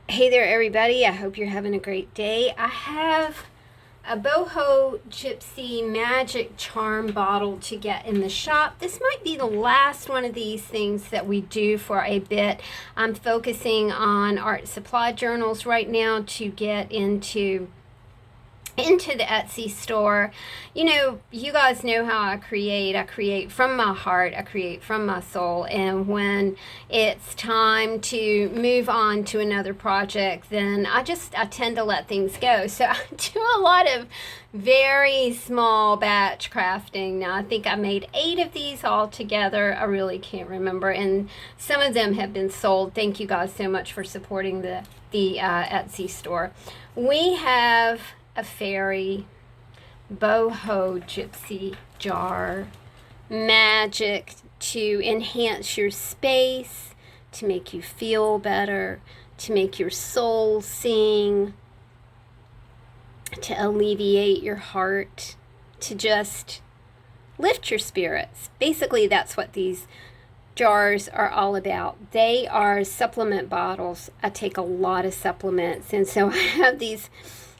Hey there, everybody. I hope you're having a great day. I have a boho gypsy magic charm bottle to get in the shop. This might be the last one of these things that we do for a bit. I'm focusing on art supply journals right now to get into the Etsy store. You know, you guys know how I create. I create from my heart, I create from my soul. And when it's time to move on to another project, then I tend to let things go. So I do a lot of very small batch crafting. Now, I think I made 8 of these all together. I really can't remember. And some of them have been sold. Thank you guys so much for supporting the Etsy store. We have a fairy boho gypsy jar, magic to enhance your space, to make you feel better, to make your soul sing, to alleviate your heart, to just lift your spirits. Basically, that's what these jars are all about. They are supplement bottles. I take a lot of supplements, and so I have these.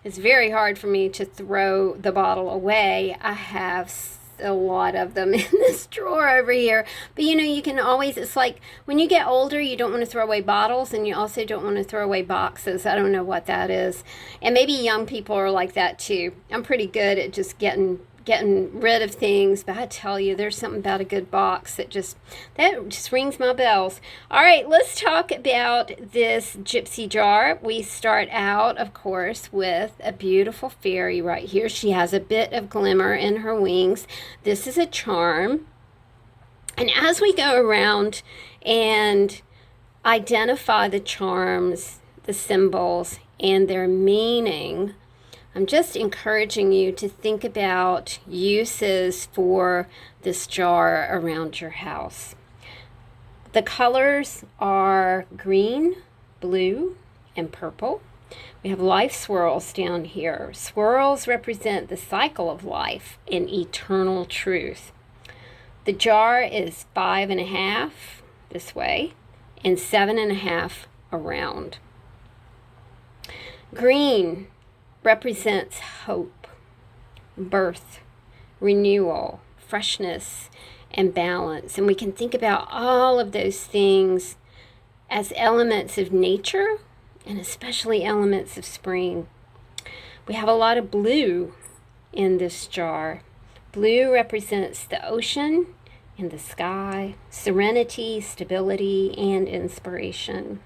It's very hard for me to throw the bottle away. I have a lot of them in this drawer over here. But you know, you can always, it's like when you get older, you don't want to throw away bottles, and you also don't want to throw away boxes. I don't know what that is. And maybe young people are like that too. I'm pretty good at just getting rid of things, but I tell you, there's something about a good box that just rings my bells. All right, let's talk about this gypsy jar. We start out, of course, with a beautiful fairy right here. She has a bit of glimmer in her wings. This is a charm. And as we go around and identify the charms, the symbols, and their meaning, I'm just encouraging you to think about uses for this jar around your house. The colors are green, blue, and purple. We have life swirls down here. Swirls represent the cycle of life and eternal truth. The jar is 5.5 this way and 7.5 around. Green represents hope, birth, renewal, freshness, and balance. And we can think about all of those things as elements of nature, and especially elements of spring. We have a lot of blue in this jar. Blue represents the ocean and the sky, serenity, stability, and inspiration.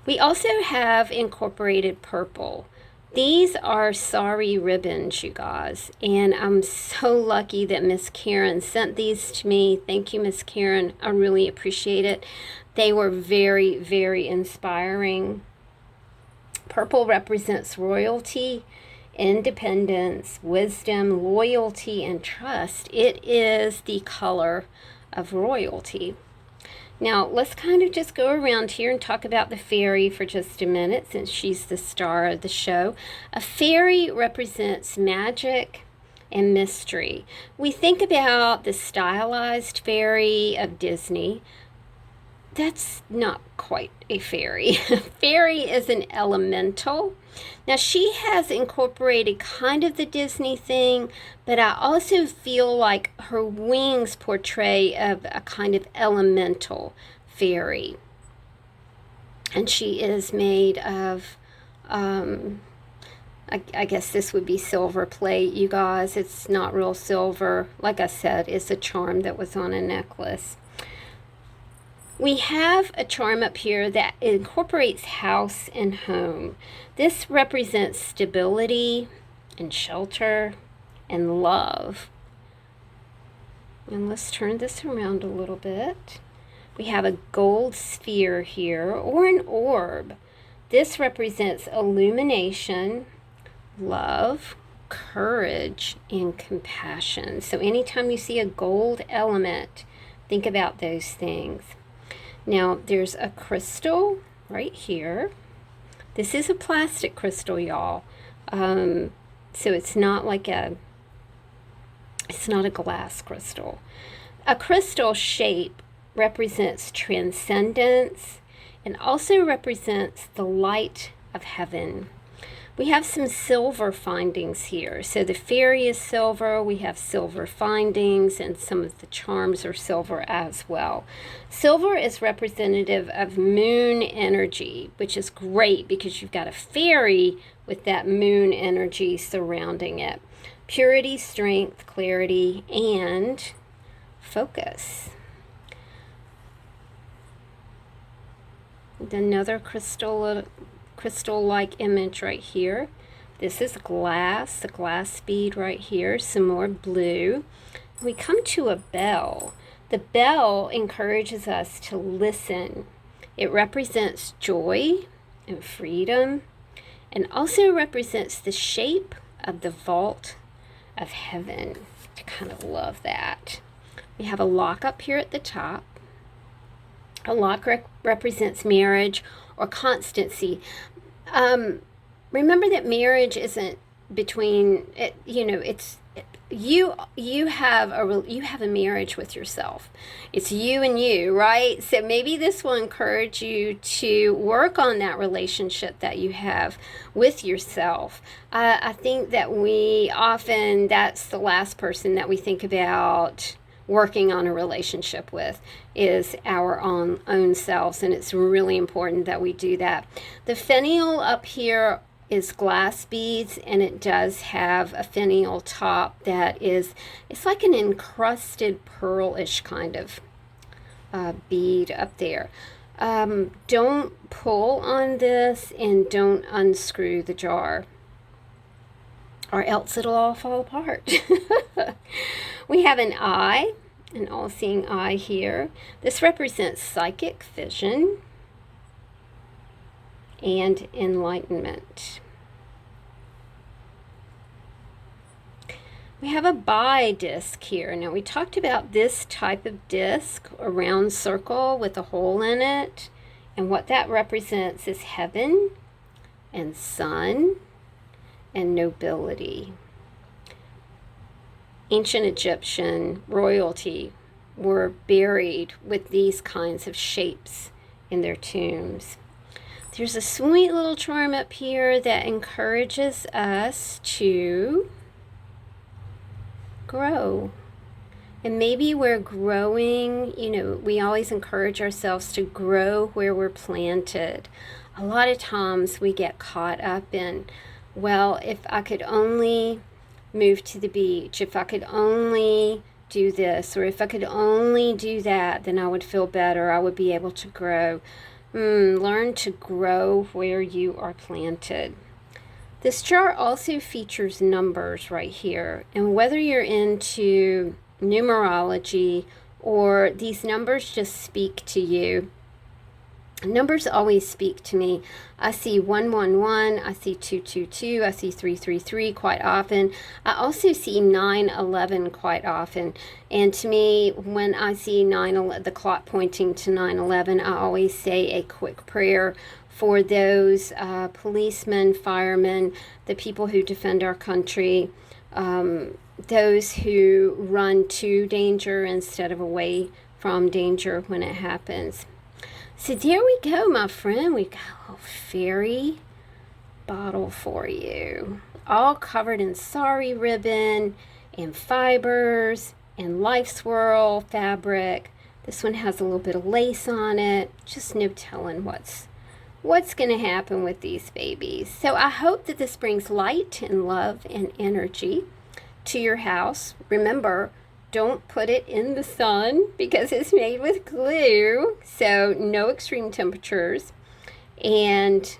We also have incorporated purple. These are sari ribbons, you guys, and I'm so lucky that Miss Karen sent these to me. Thank you, Miss Karen. I really appreciate it. They were very, very inspiring. Purple represents royalty, independence, wisdom, loyalty, and trust. It is the color of royalty. Now, let's kind of just go around here and talk about the fairy for just a minute, since she's the star of the show. A fairy represents magic and mystery. We think about the stylized fairy of Disney. That's not quite a fairy. Fairy is an elemental. Now, she has incorporated kind of the Disney thing, but I also feel like her wings portray of a kind of elemental fairy. And she is made of, I guess this would be silver plate, you guys. It's not real silver. Like I said, it's a charm that was on a necklace. We have a charm up here that incorporates house and home. This represents stability and shelter and love. And let's turn this around a little bit. We have a gold sphere here, or an orb. This represents illumination, love, courage, and compassion. So anytime you see a gold element, think about those things. Now, there's a crystal right here. This is a plastic crystal, y'all. So it's not like it's not a glass crystal. A crystal shape represents transcendence and also represents the light of heaven. We have some silver findings here. So the fairy is silver, we have silver findings, and some of the charms are silver as well. Silver is representative of moon energy, which is great because you've got a fairy with that moon energy surrounding it. Purity, strength, clarity, and focus. Another crystal-like image right here. This is glass, the glass bead right here, some more blue. We come to a bell. The bell encourages us to listen. It represents joy and freedom, and also represents the shape of the vault of heaven. I kind of love that. We have a lock up here at the top. A lock represents marriage or constancy. Remember that marriage isn't between it, it's you have a marriage with yourself. It's you and you, right? So maybe this will encourage you to work on that relationship that you have with yourself. I think that that's the last person that we think about working on a relationship with, is our own selves, and it's really important that we do that. The finial up here is glass beads, and it does have a finial top that it's like an encrusted pearl-ish kind of bead up there. Don't pull on this and don't unscrew the jar, or else it'll all fall apart. We have an eye, an all-seeing eye here. This represents psychic vision and enlightenment. We have a bi disc here. Now, we talked about this type of disc, a round circle with a hole in it, and what that represents is heaven and sun and nobility. Ancient Egyptian royalty were buried with these kinds of shapes in their tombs. There's a sweet little charm up here that encourages us to grow. And maybe we're growing, we always encourage ourselves to grow where we're planted. A lot of times we get caught up in, well, if I could only move to the beach, if I could only do this, or if I could only do that, then I would feel better, I would be able to grow. Learn to grow where you are planted. This chart also features numbers right here, and whether you're into numerology or these numbers just speak to you, numbers always speak to me. I see 111, I see 222, I see 333 quite often. I also see 911 quite often. And to me, when I see the clock pointing to 911, I always say a quick prayer for those policemen, firemen, the people who defend our country, those who run to danger instead of away from danger when it happens. So there we go, my friend. We've got a little fairy bottle for you, all covered in sari ribbon and fibers and life swirl fabric. This one has a little bit of lace on it. Just no telling what's going to happen with these babies. So I hope that this brings light and love and energy to your house. Remember, don't put it in the sun because it's made with glue, so no extreme temperatures. And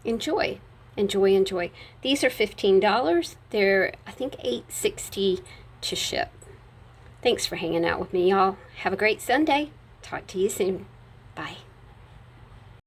enjoy. These are $15. They're, I think, $8.60 to ship. Thanks for hanging out with me, y'all. Have a great Sunday. Talk to you soon. Bye.